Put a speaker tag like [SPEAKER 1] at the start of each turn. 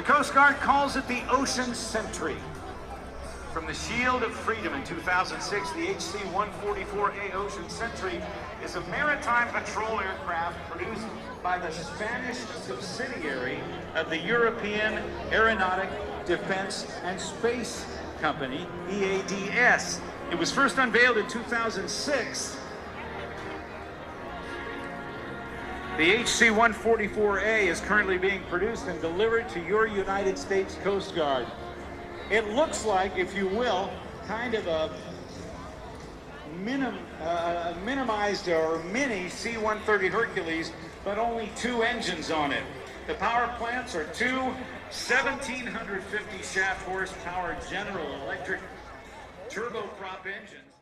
[SPEAKER 1] The Coast Guard calls it the Ocean Sentry. From the Shield of Freedom in 2006, the HC-144A Ocean Sentry is a maritime patrol aircraft produced by the Spanish subsidiary of the European Aeronautic, Defense and Space Company, EADS. It was first unveiled in 2006. The HC-144A is currently being produced and delivered to your United States Coast Guard. It looks like, if you will, kind of a minimized or mini C-130 Hercules, but only 2 engines on it. The power plants are 2 1,750 shaft horsepower General Electric turboprop engines.